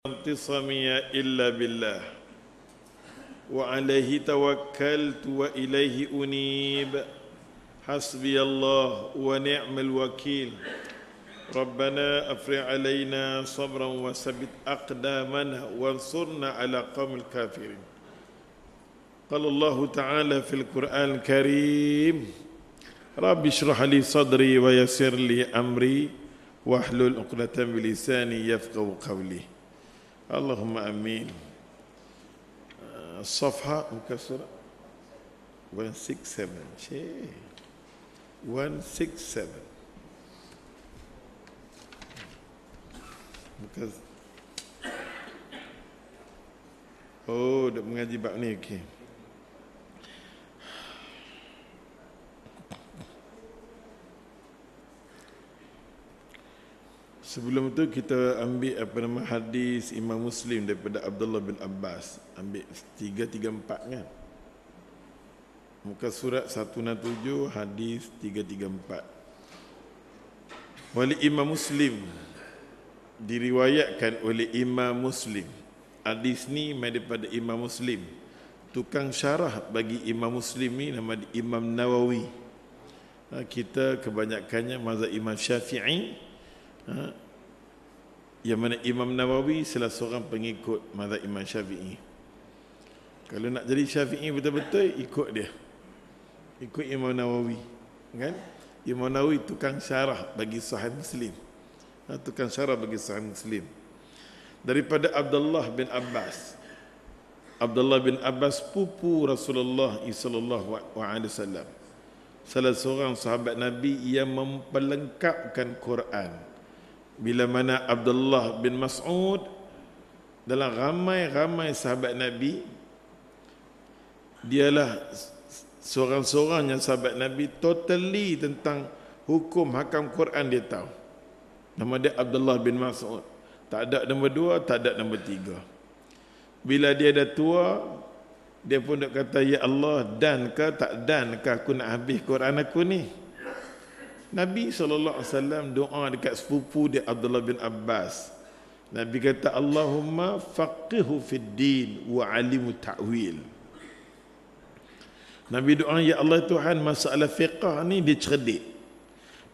انتصمي إلا بالله وعليه توكلت وإليه أنيب حسبي الله ونعم الوكيل ربنا أفرغ علينا صبرا وثبت أقدامنا وانصرنا على قوم الكافرين. قال الله تعالى في القرآن الكريم رب اشرح لي صدري ويسر لي أمري واحلل عقدة من لساني يفقهوا قولي. اللهم امين. الصفحه مكسره 167 شيء 167 Because dah mengaji bab ni. Okey. Sebelum tu kita ambil hadis Imam Muslim daripada Abdullah bin Abbas. Ambil 334 kan. Muka surat 167 hadis 334. Oleh Imam Muslim, diriwayatkan oleh Imam Muslim. Hadis ni daripada Imam Muslim. Tukang syarah bagi Imam Muslim ni nama Imam Nawawi. Kita kebanyakannya mazhab Imam Syafi'i. Yang mana Imam Nawawi salah seorang pengikut mazhab Imam Syafi'i. Kalau nak jadi Syafi'i betul-betul, ikut dia, ikut Imam Nawawi kan. Imam Nawawi tukang syarah bagi Sahih Muslim, tukang syarah bagi Sahih Muslim. Daripada Abdullah bin Abbas. Abdullah bin Abbas pupu Rasulullah sallallahu alaihi wasallam, salah seorang sahabat Nabi yang memperlengkapkan Quran. Bila mana Abdullah bin Mas'ud dalam ramai-ramai sahabat Nabi, dialah seorang-seorang yang sahabat Nabi totally tentang hukum hakam Quran dia tahu. Nama dia Abdullah bin Mas'ud. Tak ada nombor 2, tak ada nombor 3. Bila dia dah tua, dia pun nak kata, ya Allah, dan ke tak dan ke aku nak habis Quran aku ni. Nabi SAW doa dekat sepupu dia Abdullah bin Abbas. Nabi kata, Allahumma faqihu fid din wa alimu ta'wil. Nabi doa, ya Allah Tuhan, masalah fiqah ni dia cerdik.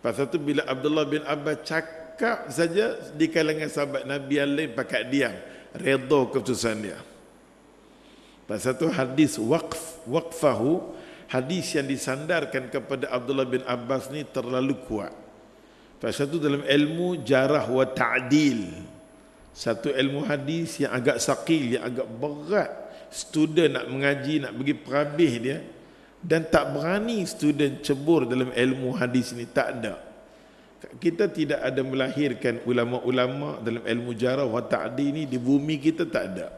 Pasal tu bila Abdullah bin Abbas cakap saja, di kalangan sahabat Nabi yang lain pakat diam, redha keputusan dia. Pasal tu hadis waqfahu, hadis yang disandarkan kepada Abdullah bin Abbas ni terlalu kuat. Pasal tu dalam ilmu jarah wa ta'dil, satu ilmu hadis yang agak saqil, yang agak berat student nak mengaji, nak bagi perhabis dia, dan tak berani student cebur dalam ilmu hadis ni, tak ada. Kita tidak ada melahirkan ulama-ulama dalam ilmu jarah wa ta'dil ni di bumi kita, tak ada.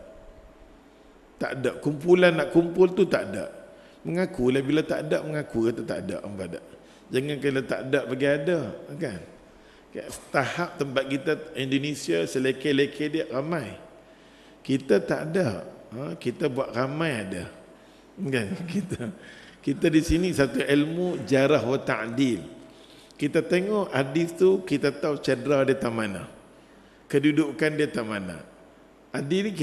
Tak ada. Kumpulan nak kumpul tu tak ada. Mengakulah bila tak ada, mengaku kata tak ada, ada. Jangan kalau tak ada bagi ada, kan? Tahap tempat kita Indonesia seleke-leke dia ramai. Kita tak ada, kita buat ramai ada, kan? Kita di sini satu ilmu jarah wa ta'dil. Kita tengok hadis tu, kita tahu cedera dia tak mana, kedudukan dia tak mana. Adil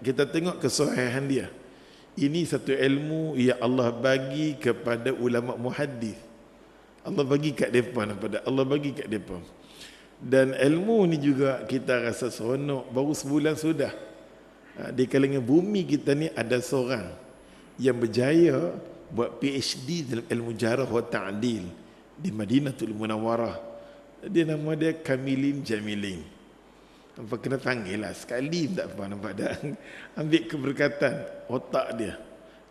kita tengok kesahihan dia. Ini satu ilmu yang Allah bagi kepada ulama muhaddis. Allah bagi kat depa, Allah bagi kat depa. Dan ilmu ni juga kita rasa seronok baru sebulan sudah. Di kalangan bumi kita ni ada seorang yang berjaya buat PhD dalam ilmu jarah wa ta'dil di Madinatul Munawwarah. Dia nama dia Kamilin Jamilin. Nampak kena panggil lah sekali, tak apa, nampak dah. Ambil keberkatan otak dia.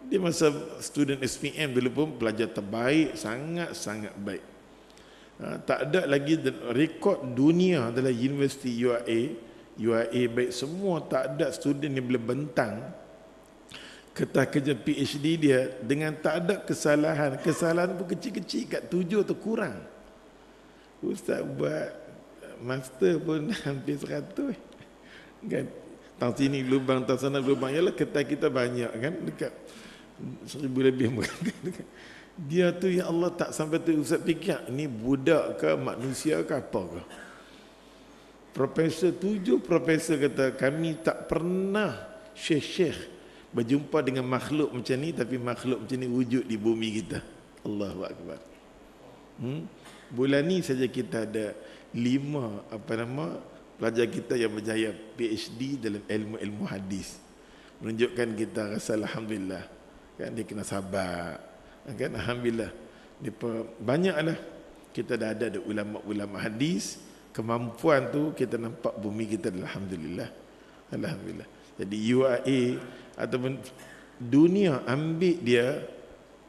Dia masa student SPM dulu pun pelajar terbaik, sangat-sangat baik. Tak ada lagi rekod dunia dalam universiti UAE baik semua, tak ada student yang boleh bentang ketah kerja PhD dia dengan tak ada kesalahan. Kesalahan pun kecil-kecil, kat 7 atau kurang. Ustaz buat master pun hampir 100 kan. Tang sini lubang, tang sana lubang. Yalah ketah kita banyak kan, dekat 1000 lebih. Dia tu ya Allah tak sampai tu Ustaz fikir ni budak ke manusia ke apa ke. Profesor kata kami tak pernah syekh berjumpa dengan makhluk macam ni, tapi makhluk macam ni wujud di bumi kita. Allahu Akbar. Bulan ni saja kita ada 5 pelajar kita yang berjaya PhD dalam ilmu hadis. Menunjukkan kita rasa alhamdulillah. Kan dia kena sabar. Kan alhamdulillah. Banyaklah kita dah ada ulama-ulama hadis. Kemampuan tu kita nampak bumi kita, alhamdulillah. Alhamdulillah. Jadi UAE ataupun dunia ambil dia,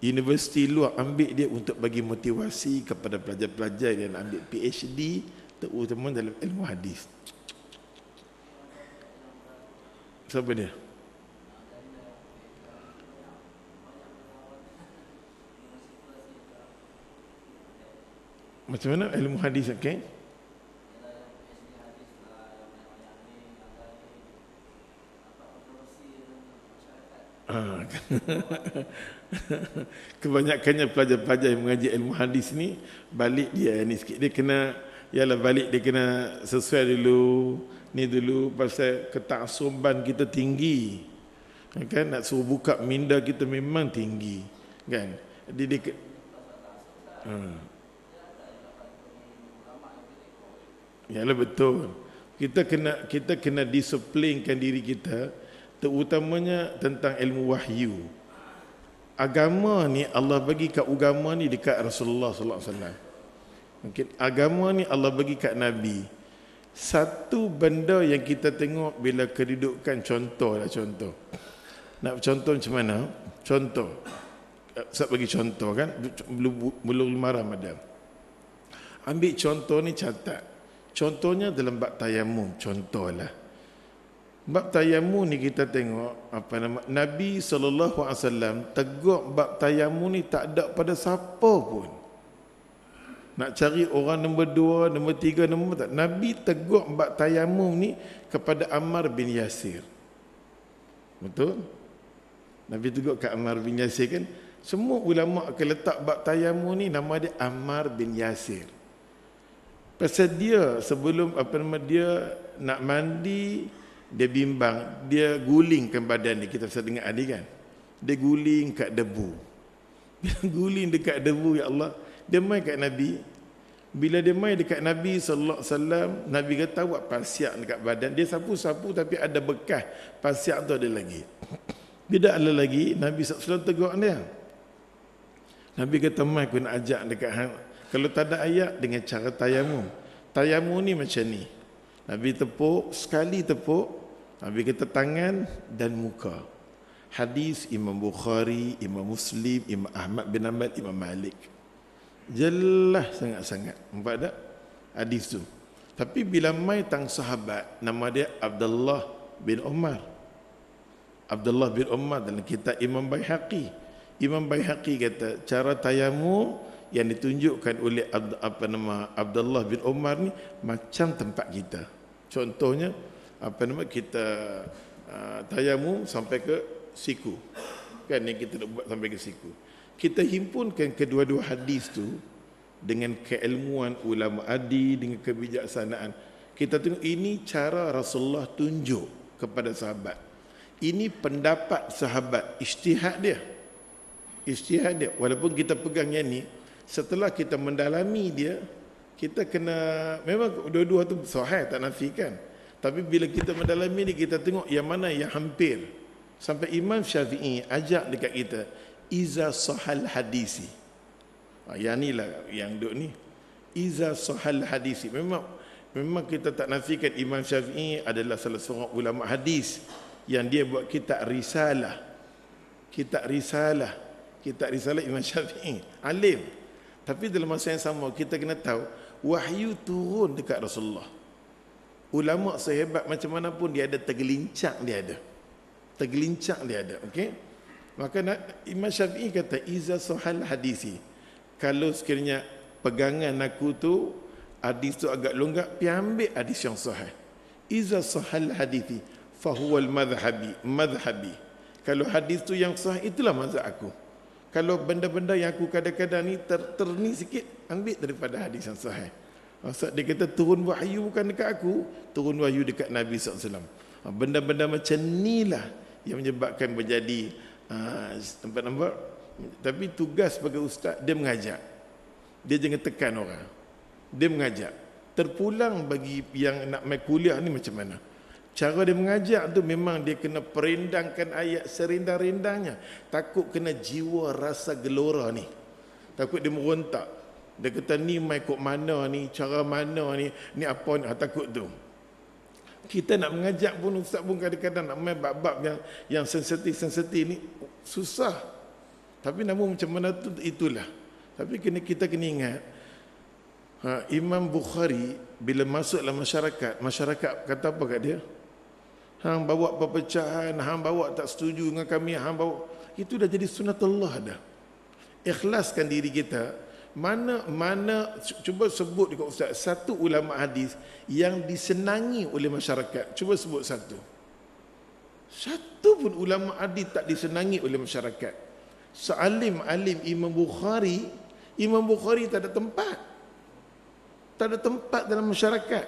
universiti luar ambil dia untuk bagi motivasi kepada pelajar-pelajar yang ambil PhD terutama dalam ilmu hadis. Siapa dia? Macam mana ilmu hadis, okey? Kebanyakannya pelajar-pelajar yang mengaji ilmu hadis ni balik dia ni sikit, dia kena balik dia kena sesuai dulu ni dulu, pasal ketaksuban kita tinggi kan, nak suruh buka minda kita memang tinggi kan. Jadi dia yalah betul, kita kena disiplinkan diri kita, terutamanya tentang ilmu wahyu. Agama ni Allah bagi kat agama ni dekat Rasulullah sallallahu alaihi wasallam. Mungkin agama ni Allah bagi kat Nabi. Satu benda yang kita tengok bila kedudukan, contoh. Nak contoh macam mana? Contoh. Saya bagi contoh kan, belum Ramadan. Ambil contoh ni, catat. Contohnya dalam bab tayamum, contohlah. Bab tayamum ni kita tengok Nabi SAW tegur bab tayamum ni tak ada pada siapa pun. Nak cari orang nombor 2, nombor 3, nombor 4. Nabi tegur bab tayamum ni kepada Ammar bin Yasir. Betul? Nabi tegur ke Ammar bin Yasir kan. Semua ulama akan letak bab tayamum ni nama dia Ammar bin Yasir. Pasal dia sebelum dia nak mandi, dia bimbang, dia gulingkan badan dia. Kita bisa dengar tadi kan, dia guling kat debu. Dia guling dekat debu, ya Allah, dia mai kat Nabi. Bila dia mai dekat Nabi sallallahu alaihi wasallam, Nabi kata buat pasiak dekat badan dia, sapu-sapu tapi ada bekas pasiak tu ada lagi. Bila ada lagi, Nabi sallallahu alaihi wasallam tegur dia. Nabi kata mai aku nak ajak dekat hang, kalau tak ada ayat dengan cara tayamum. Tayamum ni macam ni. Nabi tepuk, sekali tepuk, Nabi kata tangan dan muka. Hadis Imam Bukhari, Imam Muslim, Imam Ahmad bin Hanbal, Imam Malik. Jelas sangat-sangat. Nampak tak? Hadis tu. Tapi bila mai tang sahabat, nama dia Abdullah bin Umar. Abdullah bin Umar dalam kitab Imam Baihaqi. Imam Baihaqi kata cara tayamum yang ditunjukkan oleh Abdullah bin Umar ni macam tempat kita. Contohnya kita tayamum sampai ke siku. Kan yang kita nak buat sampai ke siku. Kita himpunkan kedua-dua hadis tu dengan keilmuan ulama hadis, dengan kebijaksanaan. Kita tengok ini cara Rasulullah tunjuk kepada sahabat. Ini pendapat sahabat, ijtihad dia. Ijtihad dia. Walaupun kita pegang yang ni, setelah kita mendalami dia, kita kena, memang dua-dua tu sahih, tak nafikan. Tapi bila kita mendalami ni, kita tengok yang mana yang hampir. Sampai Imam Syafi'i ajak dekat kita, iza sahal hadisi. Yang ni lah, yang duk ni. Iza sahal hadisi. Memang kita tak nafikan Imam Syafi'i adalah salah seorang ulama hadis yang dia buat kitab risalah. Kitab risalah Imam Syafi'i. Alim. Tapi dalam masa yang sama, kita kena tahu, wahyu turun dekat Rasulullah. Ulama sehebat macam mana pun dia ada tergelincang, dia ada. Okey? Maka Imam Syafi'i kata iza sahal hadisi. Kalau sekiranya pegangan aku tu hadis tu agak longgak, pi ambil hadis yang sahih. Iza sahal hadisi fa huwa al-madhhabi. Kalau hadis tu yang sahih, itulah mazhab aku. Kalau benda-benda yang aku kadang-kadang ni terni sikit, ambil daripada hadis yang sahih. Ustaz dia kata turun wahyu bukan dekat aku, turun wahyu dekat Nabi SAW. Benda-benda macam inilah yang menyebabkan berjadi nampak. Tapi tugas sebagai ustaz dia mengajak. Dia jangan tekan orang. Dia mengajak. Terpulang bagi yang nak main kuliah ni macam mana? Cara dia mengajak tu memang dia kena perendangkan ayat serindang-rindangnya. Takut kena jiwa rasa gelora ni. Takut dia merontak. Dia kata ni mai kok mana ni, cara mana ni apa ni, takut tu. Kita nak mengajak pun ustaz pun kadang-kadang nak main bab-bab yang sensitif ni susah. Tapi namun macam mana tu itulah. Tapi kita kena ingat Imam Bukhari bila masuk dalam masyarakat kata apa kat dia? Hang bawa perpecahan, hang bawa tak setuju dengan kami, hang bawa, itu dah jadi sunatullah dah. Ikhlaskan diri kita. Mana cuba sebut dekat ustaz satu ulama hadis yang disenangi oleh masyarakat. Cuba sebut satu. Satu pun ulama hadis tak disenangi oleh masyarakat. Sealim-alim Imam Bukhari tak ada tempat. Tak ada tempat dalam masyarakat.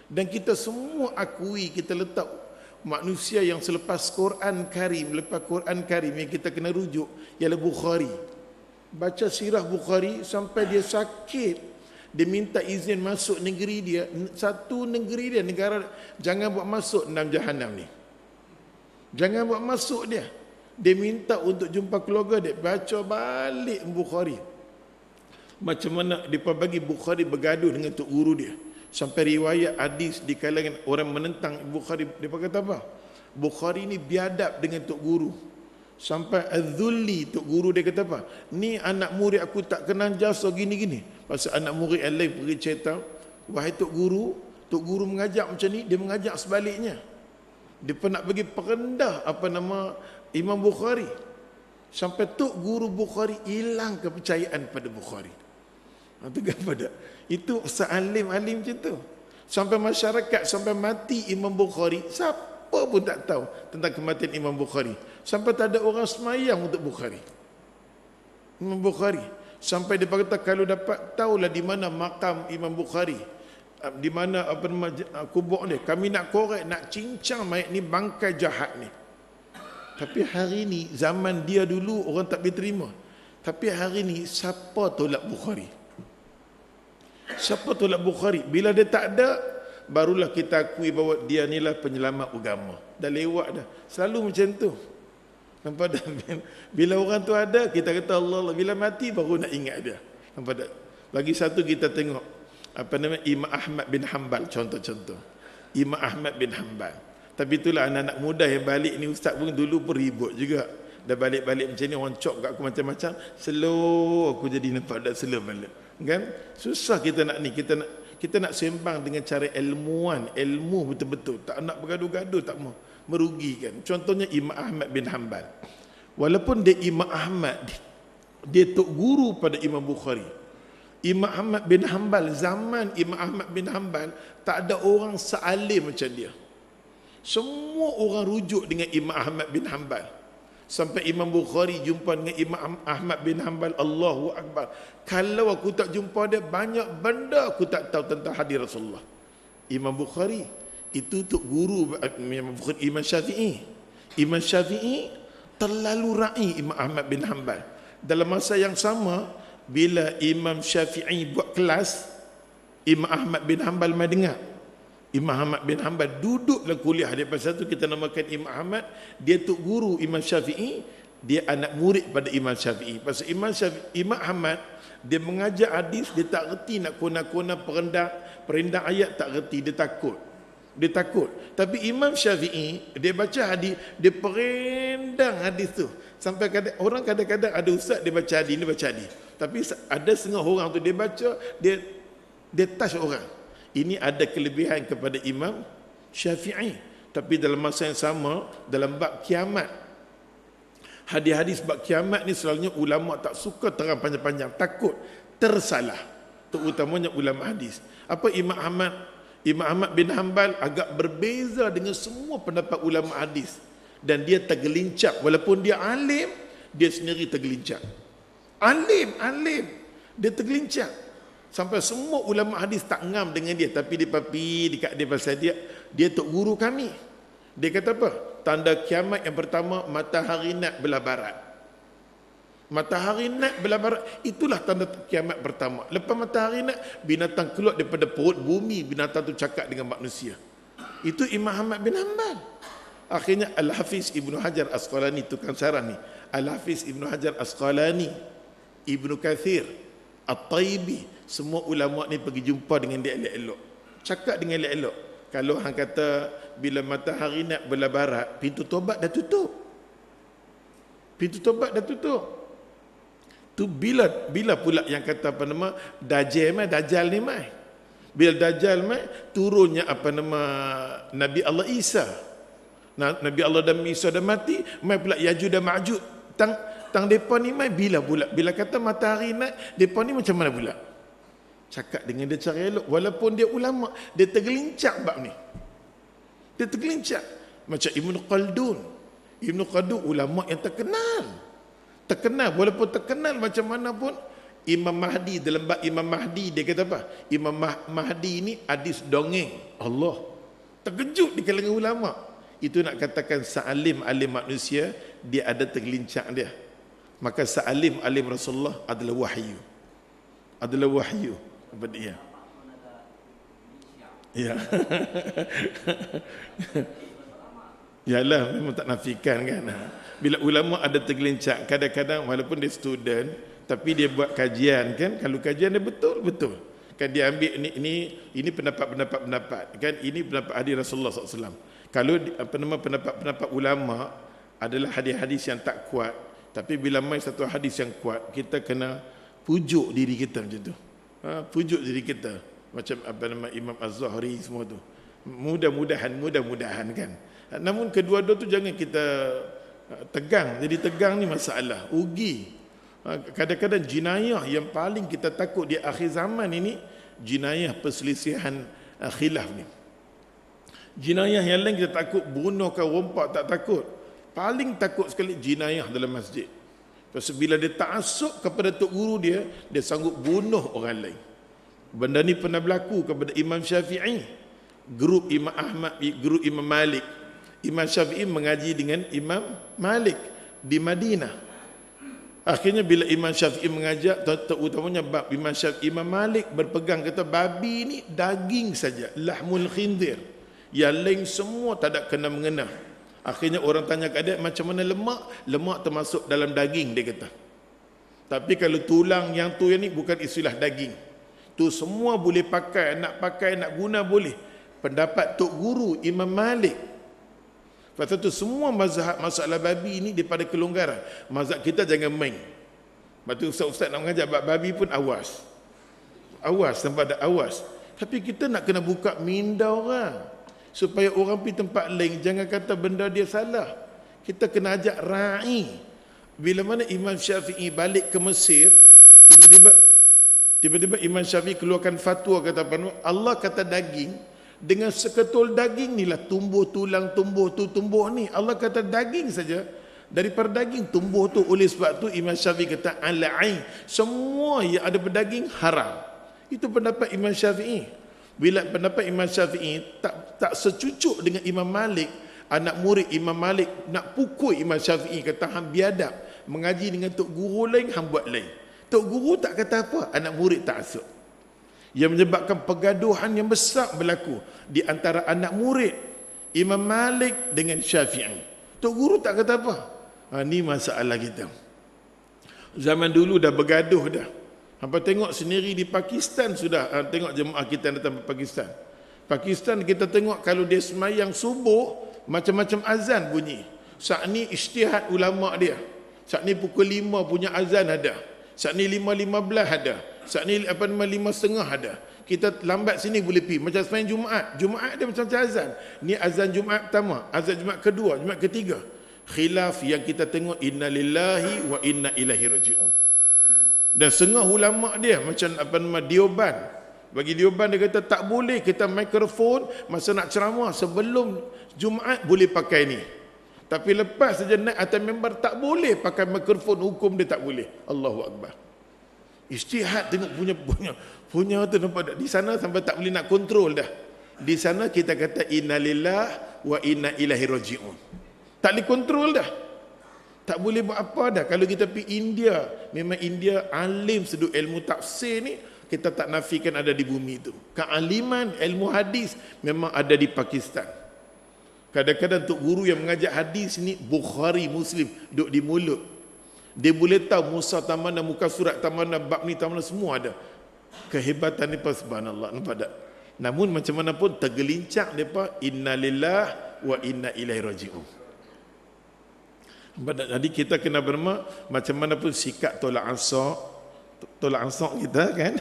Dan kita semua akui, kita letak manusia yang selepas Quran Karim yang kita kena rujuk ialah Bukhari. Baca sirah Bukhari sampai dia sakit, dia minta izin masuk negeri dia, satu negeri dia, negara, jangan buat masuk dalam jahanam ni, jangan buat masuk dia. Dia minta untuk jumpa keluarga dia, baca balik Bukhari. Macam mana dia bagi Bukhari bergaduh dengan tok guru dia, sampai riwayat hadis di kalangan orang menentang Bukhari, dia kata apa? Bukhari ni biadab dengan tok guru. Sampai Az-Zulli, tok guru dia kata apa? Ni anak murid aku tak kenal jasa gini-gini. Pasal anak murid yang lain pergi cerita, wahai tok guru mengajak macam ni, dia mengajak sebaliknya. Dia pernah bagi perendah Imam Bukhari. Sampai tok guru Bukhari hilang kepercayaan pada Bukhari. Itu sealim-alim macam tu. Sampai masyarakat, sampai mati Imam Bukhari, siapa pun tak tahu tentang kematian Imam Bukhari. Sampai tak ada orang semayang untuk Bukhari. Imam Bukhari. Sampai dia kata kalau dapat tahulah di mana makam Imam Bukhari, di mana kubur dia, kami nak korek, nak cincang mayat ni, bangkai jahat ni. Tapi hari ni, zaman dia dulu orang tak boleh terima. Tapi hari ni siapa tolak Bukhari? Siapa tolak Bukhari? Bila dia tak ada, barulah kita akui bahawa dia inilah penyelamat agama. Dah lewat dah. Selalu macam tu. Nampak tak? Bila orang tu ada, kita kata Allah. Bila mati, baru nak ingat dia. Nampak tak? Lagi satu kita tengok Imam Ahmad bin Hanbal, contoh-contoh. Imam Ahmad bin Hanbal. Tapi itulah anak-anak muda yang balik ni, ustaz pun dulu pun ribut juga. Dah balik-balik macam ni, orang cop kat aku macam-macam, slow aku jadi nampak dah slow balik. Kan? Susah kita nak ni, kita nak sembang dengan cara ilmuwan, ilmu betul-betul. Tak nak bergaduh-gaduh, tak mau, merugikan. Contohnya Imam Ahmad bin Hanbal. Walaupun dia Imam Ahmad, dia tok guru pada Imam Bukhari. Imam Ahmad bin Hanbal, zaman Imam Ahmad bin Hanbal, tak ada orang sealim macam dia. Semua orang rujuk dengan Imam Ahmad bin Hanbal. Sampai Imam Bukhari jumpa dengan Imam Ahmad bin Hanbal, Allahu Akbar. Kalau aku tak jumpa dia, banyak benda aku tak tahu tentang hadis Rasulullah. Imam Bukhari itu tok guru Imam Syafi'i. Imam Syafi'i terlalu ra'i Imam Ahmad bin Hanbal. Dalam masa yang sama, bila Imam Syafi'i buat kelas, Imam Ahmad bin Hanbal mai dengar. Imam Ahmad bin Hanbal duduklah kuliah dia. Pasal tu kita namakan Imam Ahmad, dia tok guru Imam Syafi'i, dia anak murid pada Imam Syafi'i. Pasal Imam Ahmad, dia mengajar hadis, dia tak reti nak kona-kona perendang ayat, tak reti, dia takut. Tapi Imam Syafi'i, dia baca hadis, dia perendang hadis tu. Sampai orang kadang-kadang ada ustaz dia baca hadis, tapi ada setengah orang tu dia baca, dia touch orang. Ini ada kelebihan kepada Imam Syafi'i. Tapi dalam masa yang sama, dalam bab kiamat, hadis-hadis bab kiamat ni selalunya ulama tak suka terang panjang-panjang, takut tersalah, terutamanya ulama hadis. Apa Imam Ahmad bin Hanbal agak berbeza dengan semua pendapat ulama hadis, dan dia tergelincir. Walaupun dia alim, dia sendiri tergelincir. Alim dia tergelincir. Sampai semua ulama hadis tak ngam dengan dia, tapi dia papi dekat dia pasal dia tok guru kami. Dia kata apa? Tanda kiamat yang pertama, matahari nak belah barat. Matahari nak belah barat, itulah tanda kiamat pertama. Lepas matahari nak, binatang keluar daripada perut bumi, binatang tu cakap dengan manusia. Itu Imam Ahmad bin Hanbal. Akhirnya Al-Hafiz Ibnu Hajar Asqalani, tukang syarah ni, Al-Hafiz Ibnu Hajar Asqalani, Ibnu Kathir, At-Taibi, semua ulama ni pergi jumpa dengan dia elok-elok. Cakap dengan elok-elok. Kalau hang kata bila matahari nak belah barat, pintu tobat dah tutup. Pintu tobat dah tutup. Tu bila pula yang kata apa nama Dajjal ni mai. Bila Dajjal mai, turunnya apa nama Nabi Allah Isa. Nabi Allah dan Isa dah mati, mai pula Yajuj dan Majuj. Tang depa ni mai bila pula? Bila kata matahari nak, depa ni macam mana pula? Cakap dengan dia cara elok, walaupun dia ulama, dia tergelincak bab ni. Dia tergelincak. Macam Ibnu Khaldun. Ibnu Khaldun ulama yang terkenal, walaupun terkenal macam mana pun. Imam Mahdi, dalam bab Imam Mahdi dia kata apa? Imam Mahdi ni hadis dongeng. Allah terkejut di kalangan ulama. Itu nak katakan sealim-alim manusia, dia ada tergelincak dia. Maka sealim-alim Rasulullah adalah wahyu. Apa dia? Ya. Yalah, memang tak nafikan kan. Bila ulama ada tergelincak, kadang-kadang walaupun dia student, tapi dia buat kajian kan. Kalau kajian dia betul. Kan dia ambil ini pendapat kan, ini pendapat hadis Rasulullah SAW. Kalau apa nama pendapat ulama adalah hadis-hadis yang tak kuat, tapi bila mai satu hadis yang kuat, kita kena pujuk diri kita macam tu. Pujuk diri kita macam apa nama Imam Az-Zuhri semua tu. Mudah-mudahan kan. Namun kedua-dua tu jangan kita tegang. Jadi tegang ni masalah, ugi. Kadang-kadang jenayah yang paling kita takut di akhir zaman ini, jenayah perselisihan khilaf ni. Jenayah yang lain kita takut bunuh ke rompak, tak takut. Paling takut sekali jenayah dalam masjid. Pasal bila dia ta'assub kepada tok guru dia sanggup bunuh orang lain. Benda ni pernah berlaku kepada Imam Syafi'i, grup Imam Ahmad, grup Imam Malik. Imam Syafi'i mengaji dengan Imam Malik di Madinah. Akhirnya bila Imam Syafi'i mengajak, terutamanya bab Imam Malik berpegang kata babi ni daging saja, lahmul khindir. Yang lain semua tak ada kena mengena. Akhirnya orang tanya kat dia, macam mana lemak? Lemak termasuk dalam daging, dia kata. Tapi kalau tulang yang ni bukan istilah daging. Tu semua boleh pakai, nak guna boleh. Pendapat tok guru Imam Malik. Pasal tu semua mazhab masalah babi ni daripada kelonggaran. Mazhab kita jangan main. Lepas tu ustaz-ustaz nak mengajar babi pun awas. Awas, tempat ada awas. Tapi kita nak kena buka minda orang. Supaya orang pergi tempat lain, jangan kata benda dia salah. Kita kena ajak ra'i. Bila mana Imam Syafi'i balik ke Mesir, tiba-tiba Imam Syafi'i keluarkan fatwa kata apa? Allah kata daging, dengan seketul daging ni lah tumbuh tulang, tumbuh ni. Allah kata daging saja. Daripada daging tumbuh tu. Oleh sebab tu Imam Syafi'i kata al-ain, semua yang ada berdaging haram. Itu pendapat Imam Syafi'i. Bila pendapat Imam Syafi'i tak secucuk dengan Imam Malik, anak murid Imam Malik nak pukul Imam Syafi'i, kata hang biadab, mengaji dengan tok guru lain, hang buat lain. Tok guru tak kata apa, anak murid tak asuk. Yang menyebabkan pergaduhan yang besar berlaku di antara anak murid Imam Malik dengan Syafi'i. Tok guru tak kata apa. Ni masalah kita. Zaman dulu dah bergaduh dah. Hampa tengok sendiri di Pakistan sudah. Tengok jemaah kita yang datang ke Pakistan. Pakistan kita tengok kalau dia semayang subuh, macam-macam azan bunyi. Saat ni ijtihad ulama dia. Saat ni pukul 5 punya azan ada. Saat ni 5.15 ada. Saat ni 5.30 ada. Kita lambat sini boleh pergi. Macam semayang Jumaat. Jumaat dia macam-macam azan. Ni azan Jumaat pertama, azan Jumaat kedua, Jumaat ketiga. Khilaf yang kita tengok, inna lillahi wa inna ilaihi raji'un. Dan setengah ulama dia macam apa nama Dioban. Bagi Dioban dia kata tak boleh kita mikrofon masa nak ceramah, sebelum Jumaat boleh pakai ni. Tapi lepas saja naik atas mimbar tak boleh pakai mikrofon, hukum dia tak boleh. Allahu Akbar. Ijtihad tengok punya tu nampak tak? Di sana sampai tak boleh nak kontrol dah. Di sana kita kata innalillah wa inna ilaihi raji'un. Tak boleh kontrol dah. Tak boleh buat apa dah. Kalau kita pergi India, memang India alim sedut ilmu tafsir ni, kita tak nafikan ada di bumi itu. Kealiman ilmu hadis memang ada di Pakistan. Kadang-kadang untuk guru yang mengajar hadis ni Bukhari, Muslim duduk di mulut. Dia boleh tahu Musa tamana, muka surat tamana, bab ni tamana, semua ada. Kehebatan ni subhanallah, nampak tak? Namun macam mana pun tergelincang depa innalillah wa inna ilaihi raji'un. Jadi kita kena berma macam mana pun sikap tolak ansok kita kan.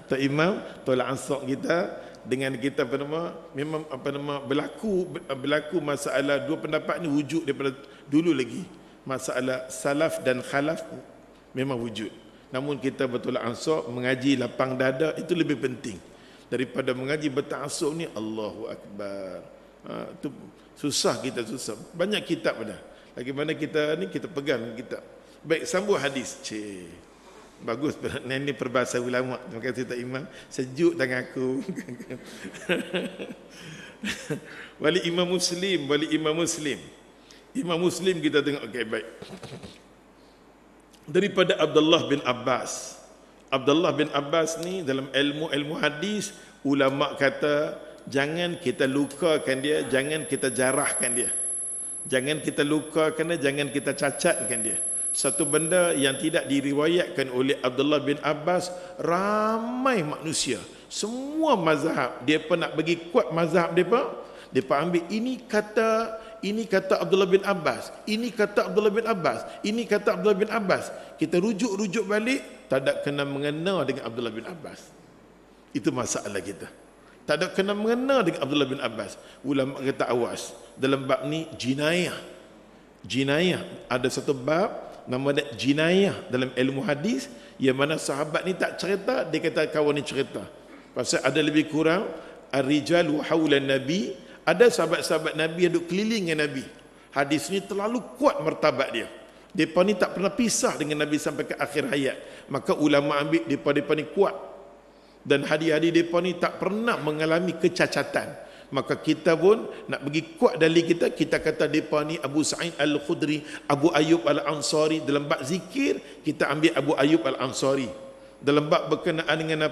Tok Imam tolak ansok kita dengan kita memang berlaku masalah dua pendapat ni wujud daripada dulu lagi. Masalah salaf dan khalaf memang wujud. Namun kita bertolak ansok, mengaji lapang dada itu lebih penting daripada mengaji berta'assub ni. Allahu akbar. Tu susah, kita susah. Banyak kitab dah. Bagaimana kita ni kita pegang kitab. Baik, sambung hadis. Bagus ini perbahasa ulama. Terima kasih Tok Imam. Sejuk tangan aku. Wali Imam Muslim. Imam Muslim kita tengok, okey, baik. Daripada Abdullah bin Abbas. Abdullah bin Abbas ni dalam ilmu hadis, ulama kata jangan kita lukakan dia, jangan kita jarahkan dia. Jangan kita lukakan dia, jangan kita cacatkan dia. Satu benda yang tidak diriwayatkan oleh Abdullah bin Abbas, ramai manusia, semua mazhab, depa nak bagi kuat mazhab depa, depa ambil ini kata Abdullah bin Abbas, ini kata Abdullah bin Abbas, ini kata Abdullah bin Abbas. Kita rujuk balik, tak ada kena mengena dengan Abdullah bin Abbas. Itu masalah kita. Tak ada kena mengena dengan Abdullah bin Abbas. Ulama kata awas. Dalam bab ni jinayah. Ada satu bab nama dia jinayah dalam ilmu hadis, yang mana sahabat ni tak cerita, dia kata kawan ni cerita. Pasal ada lebih kurang ar-rijalu haulan nabi, ada sahabat-sahabat Nabi yang duduk keliling dengan Nabi. Hadis ni terlalu kuat martabat dia. Depa ni tak pernah pisah dengan Nabi sampai ke akhir hayat. Maka ulama ambil depa ni kuat. Dan hadis-hadis depa ni tak pernah mengalami kecacatan. Maka kita pun nak bagi kuat dalil kita, kita kata depa ni Abu Sa'id Al-Khudri, Abu Ayyub Al-Ansari. Dalam bab zikir kita ambil Abu Ayyub Al-Ansari. Dalam bab berkenaan dengan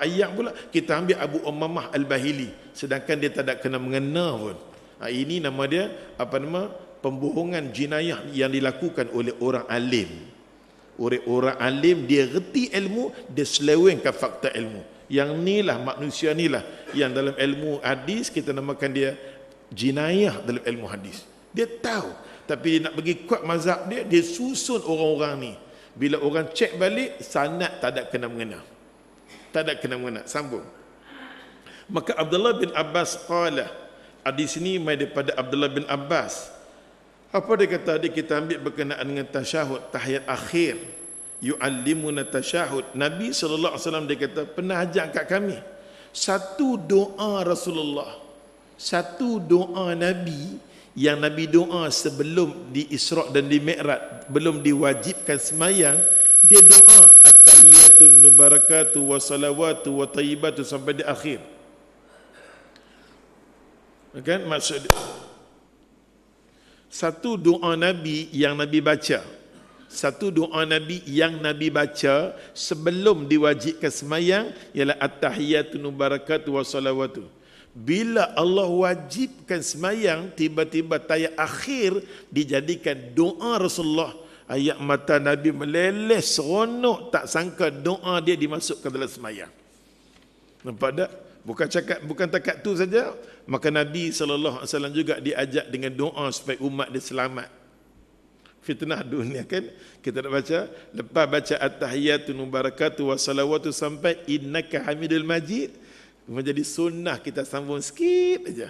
ayat pula kita ambil Abu Ummamah Al-Bahili, sedangkan dia tak ada kena mengena pun. Ini nama dia pembohongan jinayah yang dilakukan oleh orang alim. Orang alim dia reti ilmu, dia selewengkan fakta ilmu. Yang inilah manusia inilah yang dalam ilmu hadis kita namakan dia jinayah dalam ilmu hadis. Dia tahu, tapi dia nak bagi kuat mazhab dia, dia susun orang-orang ni. Bila orang cek balik, sanad tak ada kena mengena. Sambung. Maka Abdullah bin Abbas qala, hadis ni mai daripada Abdullah bin Abbas. Apa dia kata? Dia kita ambil berkenaan dengan tasyahud, tahiyat akhir. Yu'allimuna tasyahud. Nabi SAW dia kata, pernah ajar kat kami satu doa Rasulullah, satu doa Nabi yang Nabi doa sebelum di Isra' dan di Mi'raj, belum diwajibkan semayang, dia doa at-tahiyatun mubarakatuh wa salawatu wa tayyibatu sampai di akhir. Kan maksud dia, satu doa Nabi yang Nabi baca, satu doa Nabi yang Nabi baca sebelum diwajibkan semayang ialah at-tahiyatun mubarakatuh wa salawatu. Bila Allah wajibkan semayang, tiba-tiba tayat akhir dijadikan doa Rasulullah. Ayat mata Nabi meleleh seronok, tak sangka doa dia dimasukkan dalam semayang. Nampak tak? Bukan takat tu saja. Maka Nabi SAW juga diajak dengan doa supaya umat dia selamat. Fitnah dunia kan. Kita nak baca, lepas baca at-tahiyatun mubarakatuh wa salawatu sampai innaka hamidul majid, menjadi sunnah kita sambung sikit aja.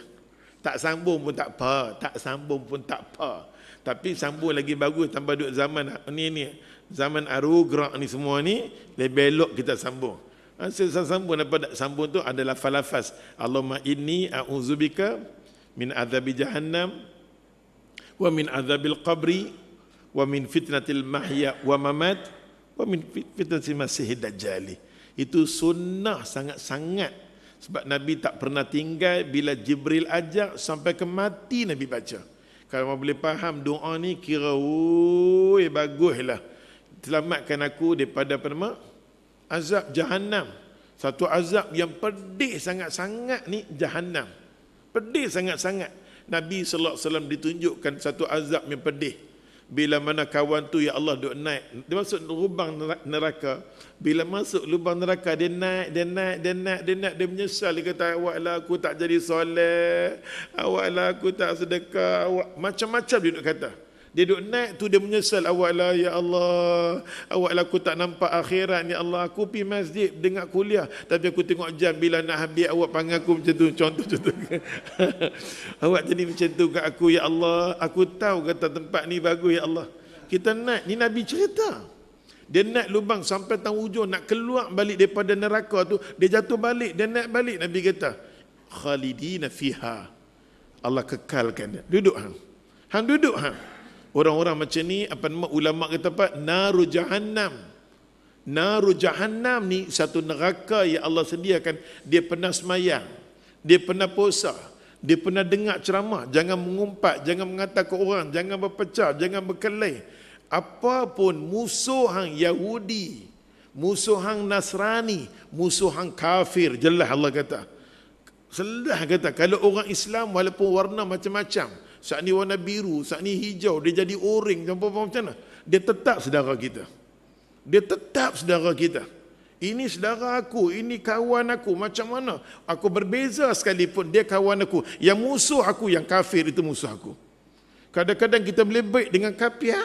Tak sambung pun tak apa. Tapi sambung lagi bagus, tambah duduk zaman ni zaman arugra ni semua ni, lebih belok kita sambung. Sambung apa tak sambung tu ada lafaz-lafaz. Allahumma inni a'udzubika min adzabi jahannam wa min adzabil qabri wa min fitnatil mahya wa mamat Wa min fitnatil Masih Dajjal. Itu sunnah sangat-sangat. Sebab Nabi tak pernah tinggal bila Jibril ajak sampai ke mati Nabi baca. Kalau boleh faham doa ni, kira baguslah. Selamatkan aku daripada azab Jahannam. Satu azab yang pedih sangat-sangat ni Jahannam. Pedih sangat-sangat. Nabi sallallahu alaihi wasallam ditunjukkan satu azab yang pedih. Bila mana kawan tu, ya Allah, duk naik. Dia masuk lubang neraka. Bila masuk lubang neraka, dia naik. Dia menyesal. Dia kata, awaklah aku tak jadi soleh. Awaklah aku tak sedekah. Macam-macam dia duk kata. Dia duk naik tu, dia menyesal. Awaklah, ya Allah. Awaklah aku tak nampak akhirat, ya Allah. Aku pergi masjid, dengar kuliah. Tapi aku tengok jam, bila nak habis, awak panggil aku macam tu. Contoh. Awak jadi macam tu kat aku, ya Allah. Aku tahu kata tempat ni bagus, ya Allah. Kita naik. Ni Nabi cerita. Dia naik lubang sampai tang hujung. Nak keluar balik daripada neraka tu. Dia jatuh balik. Dia naik balik. Nabi kata, khalidina fiha. Allah kekalkan dia. Duduk hang. Hang duduk hang. Orang-orang macam ni, apa nama ulama kata apa? Naru Jahannam. Naru Jahannam ni satu neraka yang Allah sediakan. Dia pernah semayang, dia pernah puasa, dia pernah dengar ceramah. Jangan mengumpat, jangan mengatakan orang, jangan berpecah, jangan berkelahi. Apapun musuh hang Yahudi, musuh hang Nasrani, musuh hang kafir, jelas Allah kata. Selah kata, kalau orang Islam walaupun warna macam-macam, saat ni warna biru, saat ni hijau, dia jadi oring, macam mana? Dia tetap saudara kita. Dia tetap saudara kita. Ini saudara aku, ini kawan aku, macam mana? Aku berbeza sekalipun, dia kawan aku. Yang musuh aku, yang kafir itu musuh aku. Kadang-kadang kita boleh baik dengan kafir,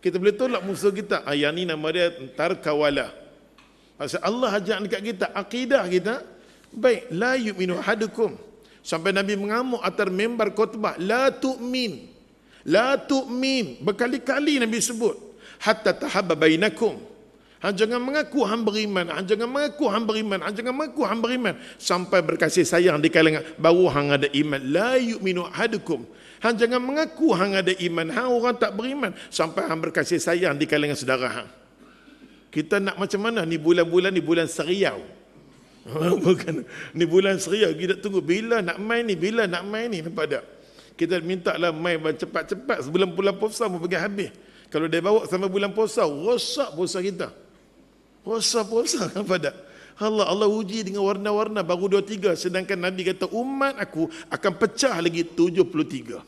kita boleh tolak musuh kita. Yang ni nama dia tarkawalah. Pasal Allah ajak dekat kita, akidah kita, baik, la yu'minu ahadukum. Sampai Nabi mengamuk atas mimbar khutbah, la tu'min. La tu'min. Berkali-kali Nabi sebut, hatta tahabba bainakum. Hang jangan mengaku hang beriman, hang jangan mengaku hang beriman, hang jangan mengaku hang beriman, sampai berkasih sayang di kalangan, baru hang ada iman. La yu'minu ahadukum. Hang jangan mengaku hang ada iman, hang orang tak beriman, sampai hang berkasih sayang di kalangan saudara hang. Kita nak macam mana? Ni bulan-bulan ni bulan seriau. Bukan, ni bulan seriau. Kita tunggu bila nak main ni, bila nak main ni, nampak tak? Kita minta lah main cepat-cepat, sebulan bulan puasa mau pergi habis. Kalau dia bawa sampai bulan puasa, rosak puasa kita. Rosak puasa, nampak tak? Allah uji dengan warna-warna baru 23, sedangkan Nabi kata umat aku akan pecah lagi 73.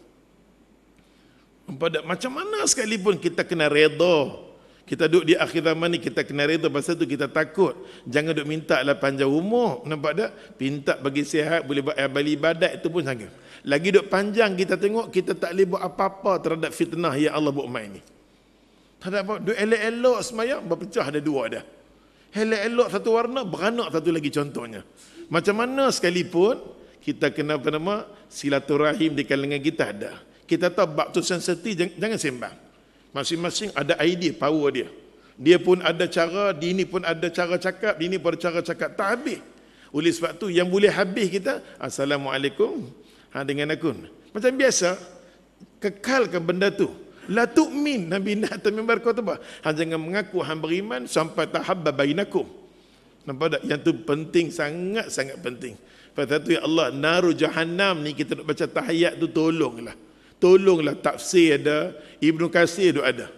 Nampak tak? Macam mana sekalipun kita kena redha. Kita duduk di akhir zaman ni, kita kena reda. Pasal tu kita takut. Jangan duduk minta lah panjang umur. Nampak tak? Minta bagi sihat, boleh buat amal ibadat, itu pun sangat. Lagi duduk panjang, kita tengok, kita tak boleh buat apa-apa terhadap fitnah yang Allah buat main ni. Tak ada apa. Duduk elok-elok semayang, berpecah ada dua dah. Elok-elok satu warna, beranak satu lagi contohnya. Macam mana sekalipun, kita kena silaturahim di kalangan kita ada. Kita tahu bab tu sensitif, jangan sembang. Masing-masing ada idea, power dia. Dia pun ada cara, di ini pun ada cara cakap, di ini pun ada cara cakap. Tak habis. Oleh sebab tu, yang boleh habis kita, Assalamualaikum, dengan aku. Macam biasa, kekalkan benda tu. La tu'min, Nabi nak atas mimbar khutbah. Jangan mengaku hang beriman sampai tahabba bainakum. Nampak tak? Yang tu penting, sangat-sangat penting. Pasal tu ya Allah, naru Jahannam ni kita nak baca tahiyat tu, tolonglah. Tolonglah, tafsir ada, Ibnu Katsir tu ada.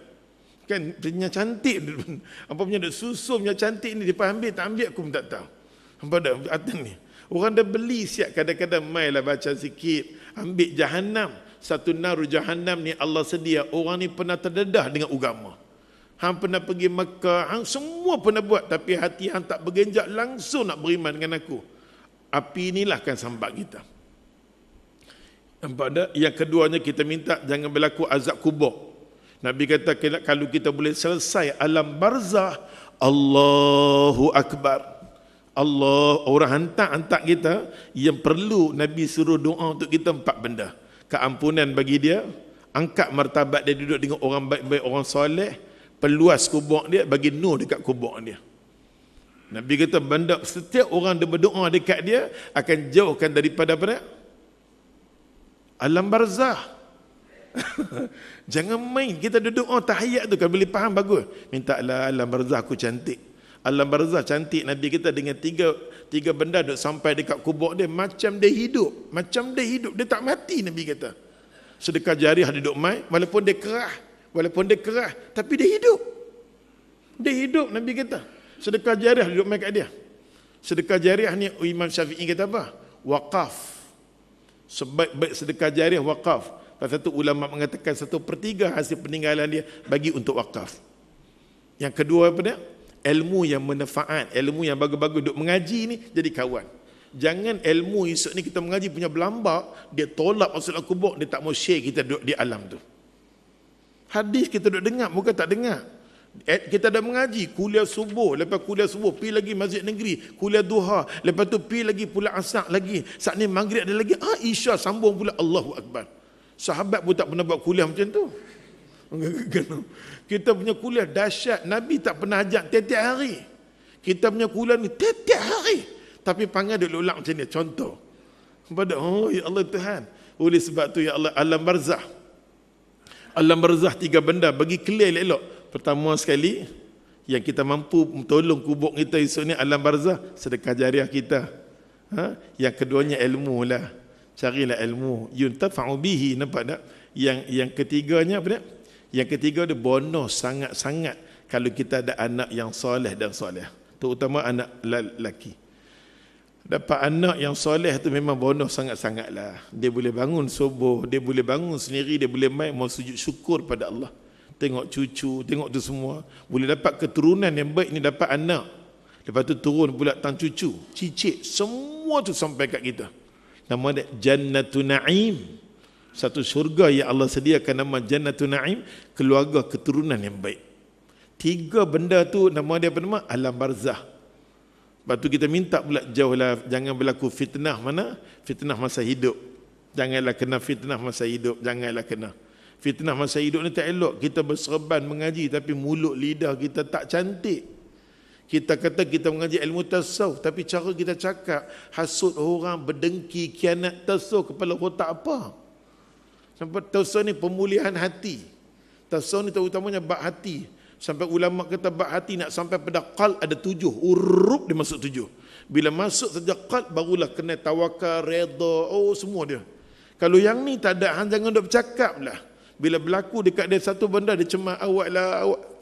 Kan punya cantik, apa punya susun punya cantik ni dipahami tak ambil aku pun tak tahu. Apa dah atas ni. Orang dah beli siap, kadang-kadang mailah baca sikit, ambil Jahannam. Satu naru Jahannam ni Allah sedia. Orang ni pernah terdedah dengan agama. Hang pernah pergi Mekah, hang semua pernah buat, tapi hati hang tak bergenjak langsung nak beriman dengan aku. Api inilah akan sambat kita. Nampak tak? Yang keduanya kita minta jangan berlaku azab kubur. Nabi kata kalau kita boleh selesai alam barzah, Allahu Akbar. Allah, orang hantar kita, yang perlu Nabi suruh doa untuk kita 4 benda. Keampunan bagi dia, angkat martabat dia duduk dengan orang baik-baik, orang soleh, peluas kubur dia, bagi nur dekat kubur dia. Nabi kata benda, setiap orang dia berdoa dekat dia akan jauhkan daripada apa? Alam barzah. Jangan main. Kita duduk tahiyat tu kan boleh faham bagus. Mintalah alam barzah aku cantik. Alam barzah cantik Nabi kita dengan tiga benda duk sampai dekat kubur dia macam dia hidup. Macam dia hidup. Dia tak mati Nabi kata. Sedekah jariah dia duk main walaupun dia kerah tapi dia hidup. Dia hidup Nabi kata. Sedekah jariah dia duk main kat dia. Sedekah jariah ni Imam Syafi'i kata apa? Waqaf. Sebaik-baik sedekah jariah waqaf. Pasal tu ulama mengatakan 1/3 hasil peninggalan dia bagi untuk wakaf. Yang kedua apa dia? Ilmu yang manfaat, ilmu yang bagus-bagus duk mengaji ni jadi kawan. Jangan ilmu esok ni kita mengaji punya belambak, dia tolak masuk dalam kubur, dia tak mau share kita duduk di alam tu. Hadis kita duk dengar, bukan tak dengar. Kita dah mengaji, kuliah subuh, lepas kuliah subuh pi lagi masjid negeri, kuliah duha, lepas tu pi lagi pula asar lagi. Saat ni maghrib ada lagi, isya sambung pula, Allahu Akbar. Sahabat pun tak pernah buat kuliah macam tu. Kita punya kuliah dahsyat. Nabi tak pernah ajak tiap-tiap hari. Kita punya kuliah ni tiap-tiap hari. Tapi panggil duk ulang macam ni. Contoh. Ya Allah Tuhan. Oleh sebab tu ya Allah, alam barzah. Alam barzah 3 benda. Bagi clear elok-elok. Pertama sekali, yang kita mampu tolong kubur kita esok ni alam barzah, sedekah jariah kita. Yang keduanya ilmu lah. Carilah ilmu yuntafa'u bihi, nampak tak? Yang ketiganya apa dia? Yang ketiga dia bonus sangat-sangat kalau kita ada anak yang soleh dan soleh, terutama anak lelaki. Dapat anak yang soleh tu memang bonus sangat-sangatlah. Dia boleh bangun subuh, dia boleh bangun sendiri, dia boleh main mau sujud syukur pada Allah. Tengok cucu, tengok tu semua. Boleh dapat keturunan yang baik ni, dapat anak. Lepas tu turun pula tang cucu, cicit, semua tu sampai kat kita. Nama dia Jannatun Na'im. Satu syurga yang Allah sediakan nama Jannatun Na'im, keluarga keturunan yang baik. 3 benda tu nama dia apa nama? Alam barzah. Lepas tu kita minta pula jauhlah, jangan berlaku fitnah mana? Fitnah masa hidup. Janganlah kena fitnah masa hidup, janganlah kena. Fitnah masa hidup ni tak elok. Kita berserban mengaji tapi mulut lidah kita tak cantik. Kita kata kita mengaji ilmu tasawuf, tapi cara kita cakap hasut orang, berdengki, kianat. Tasawuf kepala otak apa? Sampai tasawuf ni pemulihan hati. Tasawuf ni terutamanya bab hati. Sampai ulama kata bab hati nak sampai pada qalb ada 7 huruf, dia masuk 7. Bila masuk saja qalb barulah kena tawakal, redha, semua dia. Kalau yang ni tak ada, jangan duk bercakap lah. Bila berlaku dekat dia satu benda, dia cemah awak lah,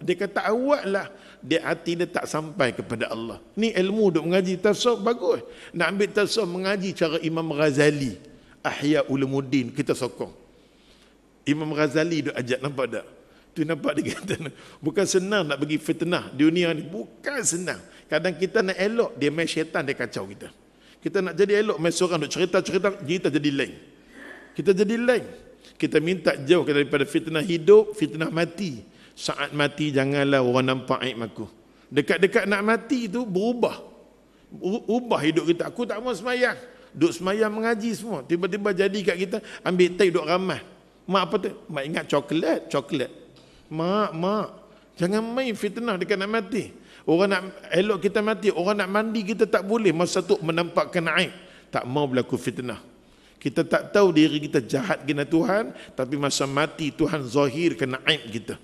dia kata awak lah. Dia hati dia tak sampai kepada Allah. Ni ilmu duk mengaji tasawuf bagus. Nak ambil tasawuf mengaji cara Imam Ghazali, Ahya Ulumuddin, kita sokong. Imam Ghazali duk ajak, nampak tak? Tu nampak dia kata bukan senang nak bagi fitnah dunia ni, bukan senang. Kadang kita nak elok, dia main syaitan, dia kacau kita. Kita nak jadi elok, main seorang duk cerita-cerita, kita jadi lain. Kita jadi lain. Kita minta jauh daripada fitnah hidup, fitnah mati. Saat mati janganlah orang nampak aib aku. Dekat-dekat nak mati tu berubah. Ubah hidup kita. Aku tak mau semayang. Duk semayang mengaji semua. Tiba-tiba jadi kat kita, ambil teh duk ramah. Mak apa tu? Mak ingat coklat. Mak. Jangan main fitnah dekat nak mati. Orang nak elok kita mati, orang nak mandi kita tak boleh. Masa tu menampakkan aib. Tak mau berlaku fitnah. Kita tak tahu diri kita jahat kena Tuhan, tapi masa mati Tuhan zahirkan aib kita.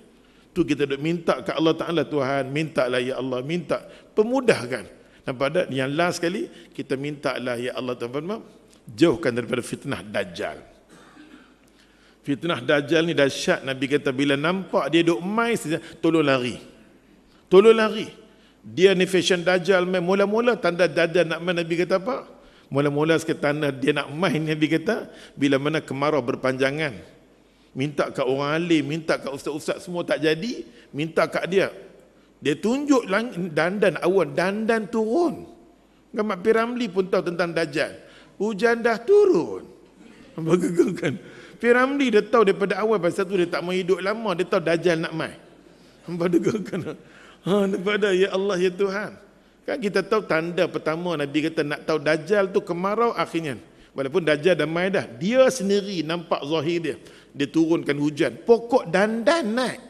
Tu kita duk minta ke Allah Ta'ala, Tuhan, mintalah ya Allah, minta pemudahkan. Nampak tak? Yang last sekali, kita mintalah ya Allah Ta'ala, jauhkan daripada fitnah Dajjal. Fitnah Dajjal ni dahsyat. Nabi kata bila nampak dia duk main saja, tolong lari. Dia ni fashion Dajjal main. Mula-mula tanda Dajjal nak main, Nabi kata apa? Mula-mula sekali tanda dia nak main, Nabi kata bila mana kemarau berpanjangan. Minta kat orang alim, minta kat ustaz-ustaz semua tak jadi, minta kat dia. Dia tunjuk dandan awan, dandan turun. Gambar Piramli pun tahu tentang Dajjal. Hujan dah turun. Bagaimana? Piramli dia tahu daripada awal, pasal tu dia tak mau hidup lama, dia tahu Dajjal nak mai. Bagaimana? Nampak dah, ya Allah ya Tuhan. Kan kita tahu tanda pertama Nabi kata nak tahu Dajjal tu kemarau akhirnya. Walaupun Dajjal dah mai dah, dia sendiri nampak zahir dia. Dia turunkan hujan. Pokok dandan naik.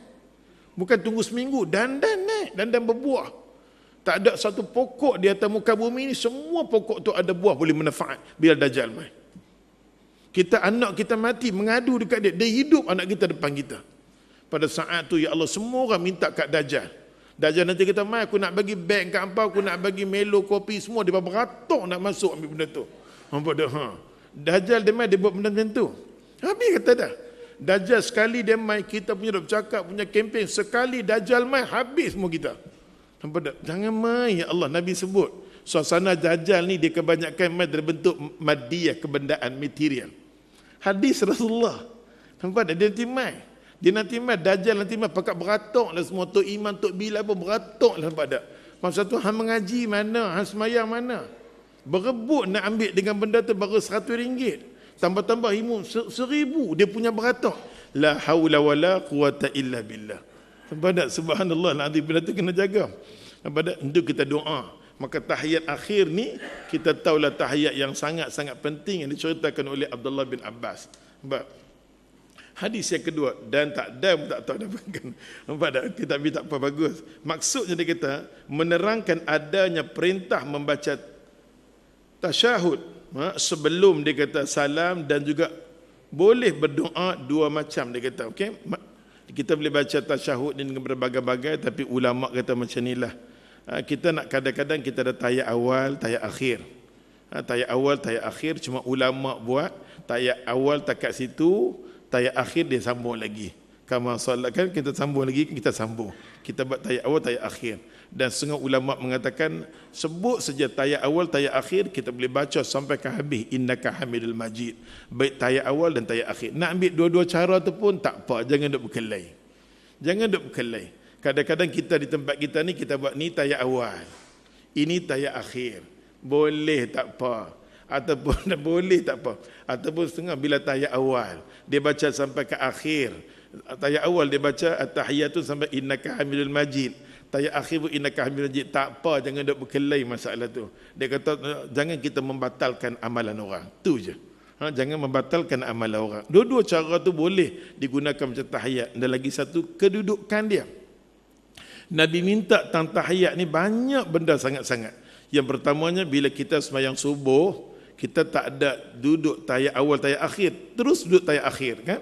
Bukan tunggu seminggu, dandan naik, dandan berbuah. Tak ada satu pokok di atas muka bumi ni, semua pokok tu ada buah boleh manfaat bila Dajjal mai. Anak kita mati, mengadu dekat dia. Dia hidup anak kita depan kita. Pada saat tu, ya Allah, semua orang minta kat Dajjal. Dajjal nanti kita mai, aku nak bagi beg kat hangpa, aku nak bagi Melo, kopi, semua. Dia beratok nak masuk ambil benda tu. Nampak dah? Dajjal dia mai, dia buat benda macam tu. Habis kata dah. Dajjal sekali dia mai, kita punya duk cakap, punya kempen. Sekali Dajjal mai, habis semua kita. Nampak tak? Jangan mai, ya Allah. Nabi sebut. Suasana Dajjal ni dia kebanyakan mai berbentuk madiyah, kebendaan, material. Hadis Rasulullah. Nampak tak? Dia nanti mai. Dia nanti mai. Dajjal nanti mai. Pakat beratok lah semua. Tok Iman, Tok Bilal pun beratok lah. Nampak tak? Masa tu hang mengaji mana? Hang semayang mana? Berebut nak ambil dengan benda tu baru RM100. Tambah-tambah ilmu RM1,000. Dia punya beratok. La hawla wa la quwata illa billah. Nampak tak? Subhanallah. Nanti benda tu kena jaga. Nampak tak? Itu kita doa. Maka tahiyat akhir ni, kita tahulah tahiyat yang sangat-sangat penting yang diceritakan oleh Abdullah bin Abbas. Nampak? Hadis yang kedua, dan tak tahu dapatkan. Nampak tak? Kita tak apa bagus. Maksudnya dia kata, menerangkan adanya perintah membaca tasyahud sebelum dia kata salam, dan juga boleh berdoa dua macam dia kata. Okey? Kita boleh baca tasyahud ni dengan berbagai-bagai, tapi ulama kata macam inilah. Kita nak kadang-kadang kita ada tayat awal, tayat akhir. Tayat awal, tayat akhir, cuma ulama buat tayat awal tak kat situ, tayat akhir dia sambung lagi. Kama salat kan kita sambung lagi, kita sambung. Kita buat tayat awal, tayat akhir. Dan setengah ulama mengatakan sebut saja tayat awal, tayat akhir, kita boleh baca sampai ke habis, innaka hamidul majid. Baik tayat awal dan tayat akhir. Nak ambil dua-dua cara tu pun tak apa, jangan duk berkelai. Jangan duk berkelai. Kadang-kadang kita di tempat kita ni, kita buat ni tayat awal, ini tayat akhir. Boleh tak apa. Ataupun boleh tak apa. Ataupun setengah bila tayat awal, dia baca sampai ke akhir. Tayat awal dia baca at-tahiyatu sampai innaka hamidul majid. Tayat akhir pun innaka hamidul majid. Tak apa, jangan duk berkelai masalah tu. Dia kata jangan kita membatalkan amalan orang. Tu je. Jangan membatalkan amalan orang. Dua-dua cara tu boleh digunakan macam tahiyat. Dan lagi satu, kedudukan dia. Nabi minta tentang tahiyat ni banyak benda sangat-sangat. Yang pertamanya, bila kita sembahyang subuh, kita tak ada duduk tayat awal, tayat akhir, terus duduk tayat akhir kan?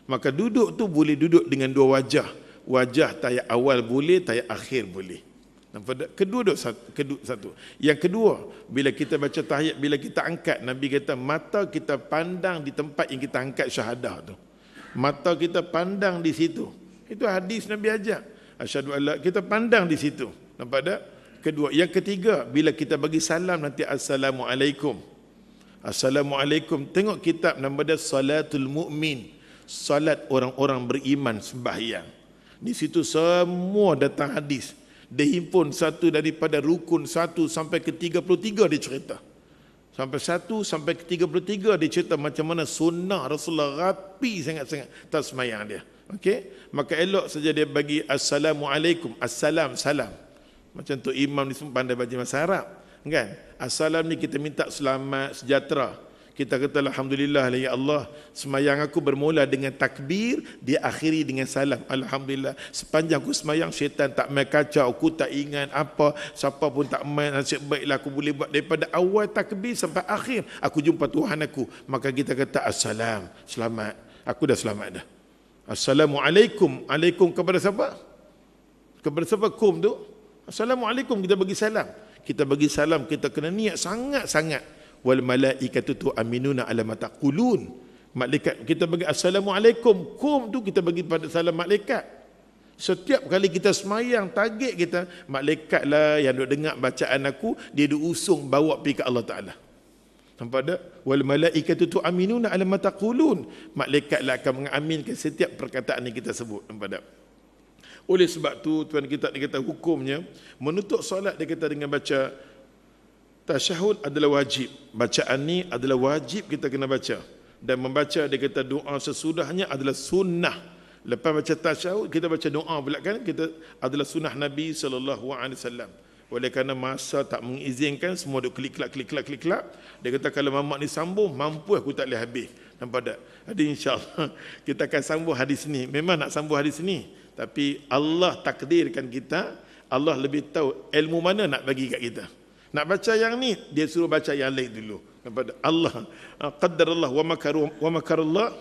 Maka duduk tu boleh duduk dengan dua wajah. Wajah tayat awal boleh, tayat akhir boleh. Nampak? Kedua satu. Yang kedua, bila kita baca tahiyat, bila kita angkat, Nabi kata mata kita pandang di tempat yang kita angkat syahadah tu. Mata kita pandang di situ. Itu hadis Nabi ajak. Asyhadu alla, kita pandang di situ. Nampak tak? Kedua, yang ketiga, bila kita bagi salam nanti assalamualaikum. Assalamualaikum. Tengok kitab nama dia Salatul Mu'min. Salat orang-orang beriman sembahyang. Di situ semua datang hadis. Dia himpun satu daripada rukun 1 sampai ke 33 dia cerita. Sampai 1 sampai ke 33 dia cerita macam mana sunnah Rasulullah rapi sangat-sangat tasmayang dia. Okey, maka elok saja dia bagi assalamualaikum, assalam, salam. Macam tu imam ni semua pandai baca bahasa Arab, kan? Assalam ni kita minta selamat, sejahtera. Kita kata alhamdulillah ya Allah, semayang aku bermula dengan takbir, dia akhiri dengan salam. Alhamdulillah, sepanjang aku semayang syaitan tak main kacau, aku tak ingat apa, siapa pun tak main, nasib baiklah aku boleh buat daripada awal takbir sampai akhir aku jumpa Tuhan aku. Maka kita kata assalam, selamat, aku dah selamat dah. Assalamualaikum, alaikum kepada siapa? Kepada siapa kum tu? Assalamualaikum, kita bagi salam. Kita bagi salam, kita kena niat sangat-sangat. Wal malaikatu tu'minuna ala ma taqulun. Malaikat kita bagi assalamualaikum, kum tu kita bagi pada salam malaikat. Setiap kali kita semayang, target kita, malaikatlah yang duk dengar bacaan aku, dia duk usung bawa pergi ke Allah Taala. Nampak tak? Wal malaikatu tu'minuna ala ma taqulun. Malaikatlah akan mengaminkan setiap perkataan yang kita sebut. Nampak tak? Oleh sebab tu tuan kita dia kata hukumnya menutup solat dia kata dengan baca tasyahud adalah wajib. Bacaan ni adalah wajib kita kena baca. Dan membaca dia kata doa sesudahnya adalah sunnah. Lepas baca tasyahud kita baca doa pula kan, kita adalah sunnah Nabi SAW. Oleh kerana masa tak mengizinkan, semua duk klik-klak. Dia kata kalau mamak ni sambung, mampu aku tak boleh habis. Nampak tak? Jadi insyaAllah kita akan sambung hadis ni. Memang nak sambung hadis ni, tapi Allah takdirkan kita, Allah lebih tahu ilmu mana nak bagi kat kita. Nak baca yang ni, dia suruh baca yang lain dulu. kepada Allah. Qaddarallah wa makarallah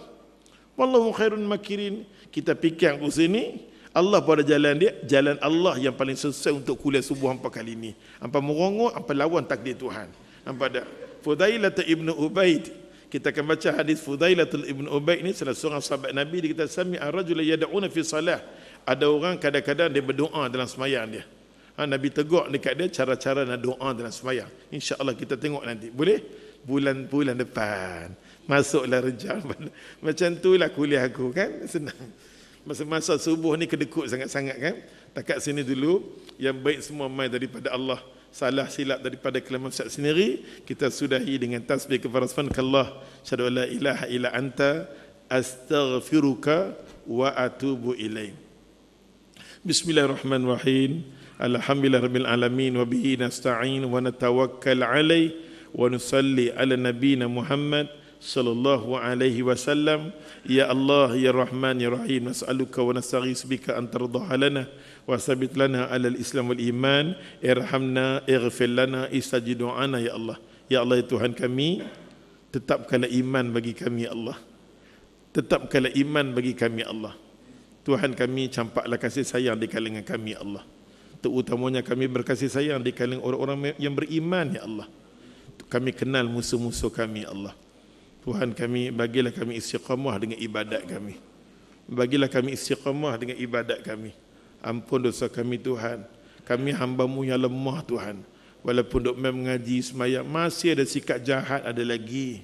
wallahu khairun makirin. Kita fikir aku sini, Allah pada jalan dia, jalan Allah yang paling sesuai untuk kuliah subuh hampa kali ini. Hampa merongok, hampa lawan takdir Tuhan. Hampa ada Fudailah ibn Ubaid. Kita akan baca hadis Fudailah ibn Ubaid ni, salah seorang sahabat Nabi. Dia kata sami'a rajula yad'una fi salah. Ada orang kadang-kadang dia berdoa dalam sembahyang dia. Nabi tegur dekat dia cara-cara nak doa dalam sembahyang. InsyaAllah kita tengok nanti. Boleh? Bulan depan. Masuklah Rejab. Macam itulah kuliah aku kan. Senang. Masa-masa subuh ni kedekut sangat-sangat kan. Takat sini dulu. Yang baik semua mai daripada Allah. Salah silap daripada kalam Ustaz sendiri. Kita sudahi dengan tasbih kepada subhanakallah. Syahadu la ilaha illa anta. Astaghfiruka wa atubu ilaih. Bismillahirrahmanirrahim. Alhamdulillah rabbil alamin wa bihi nasta'in wa natawakkal alaih wa nusalli ala nabiyina Muhammad sallallahu alaihi wasallam. Ya Allah ya Rahman ya Rahim, nas'aluka wa nastaghis bika an tardaha lana wa sabit lana ala al-islam wal iman, irhamna ighfir lana istajib du'ana ya Allah. Ya Allah ya Tuhan kami, tetapkanlah iman bagi kami ya Allah. Tetapkanlah iman bagi kami ya Allah. Tuhan kami, campaklah kasih sayang di kalangan kami ya Allah. Terutamanya kami berkasih sayang di kalangan orang-orang yang beriman ya Allah. Kami kenal musuh-musuh kami ya Allah. Tuhan kami, bagilah kami istiqamah dengan ibadat kami. Bagilah kami istiqamah dengan ibadat kami. Ampun dosa kami Tuhan. Kami hamba-Mu yang lemah Tuhan. Walaupun duk mengaji sembahyang, masih ada sikap jahat ada lagi.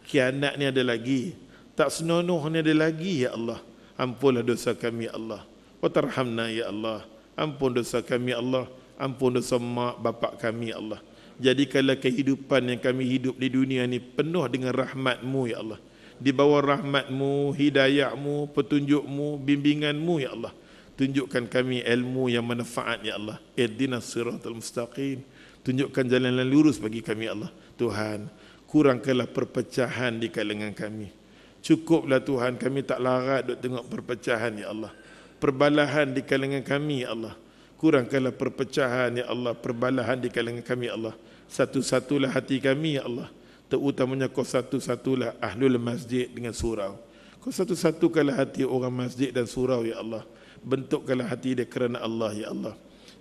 Khianat ni ada lagi. Tak senonoh ni ada lagi ya Allah. Ampunlah dosa kami ya Allah. Wa tarhamna ya Allah. Ampun dosa kami Allah. Ampun dosa mak bapak kami Allah. Jadikanlah kehidupan yang kami hidup di dunia ni penuh dengan rahmat-Mu ya Allah. Di bawah rahmat-Mu, hidayah-Mu, petunjuk-Mu, bimbingan-Mu ya Allah. Tunjukkan kami ilmu yang manfaat ya Allah. Ihdinas siratal mustaqim. Tunjukkan jalan yang lurus bagi kami ya Allah. Tuhan, kurangkanlah perpecahan di kalangan kami. Cukuplah Tuhan, kami tak larat duk tengok perpecahan ya Allah. Perbalahan di kalangan kami ya Allah. Kurangkanlah perpecahan ya Allah, perbalahan di kalangan kami ya Allah. Satu-satulah hati kami ya Allah. Terutamanya Kau satu-satulah ahlul masjid dengan surau. Kau satu-satukanlah hati orang masjid dan surau ya Allah. Bentukkanlah hati dia kerana Allah ya Allah.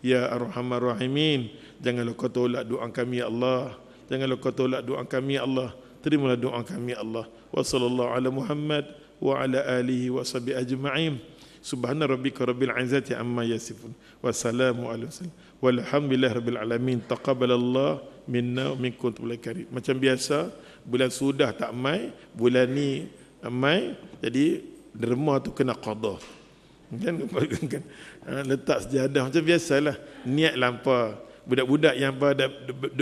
Ya Arhamar Rahimin, janganlah Kau tolak doa kami ya Allah. Janganlah Kau tolak doa kami ya Allah. Terimalah doa kami ya Allah. Wa sallallahu ala Muhammad wa ala alihi wa sahbihi ajma'in. Subhana rabbika rabbil izzati amma yasifun. Wassalamu ala wasallam. Walhamdulillah rabbil alamin. Taqabbalallah minna wa minkum karim. Macam biasa, bulan sudah tak mai, bulan ni mai, jadi derma tu kena qada. Kan letak sejadah macam biasalah. Niat lampa. Budak-budak yang dah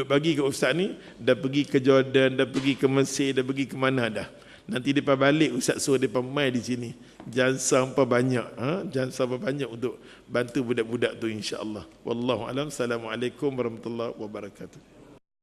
bagi ke ustaz ni, dah pergi ke Jordan, dah pergi ke Mesir, dah pergi ke mana dah. Nanti depa balik ustaz suruh depa mai di sini. Jangan sampai banyak, jangan sampai banyak untuk bantu budak-budak tu insya-Allah. Wallahu alam. Assalamualaikum warahmatullahi wabarakatuh.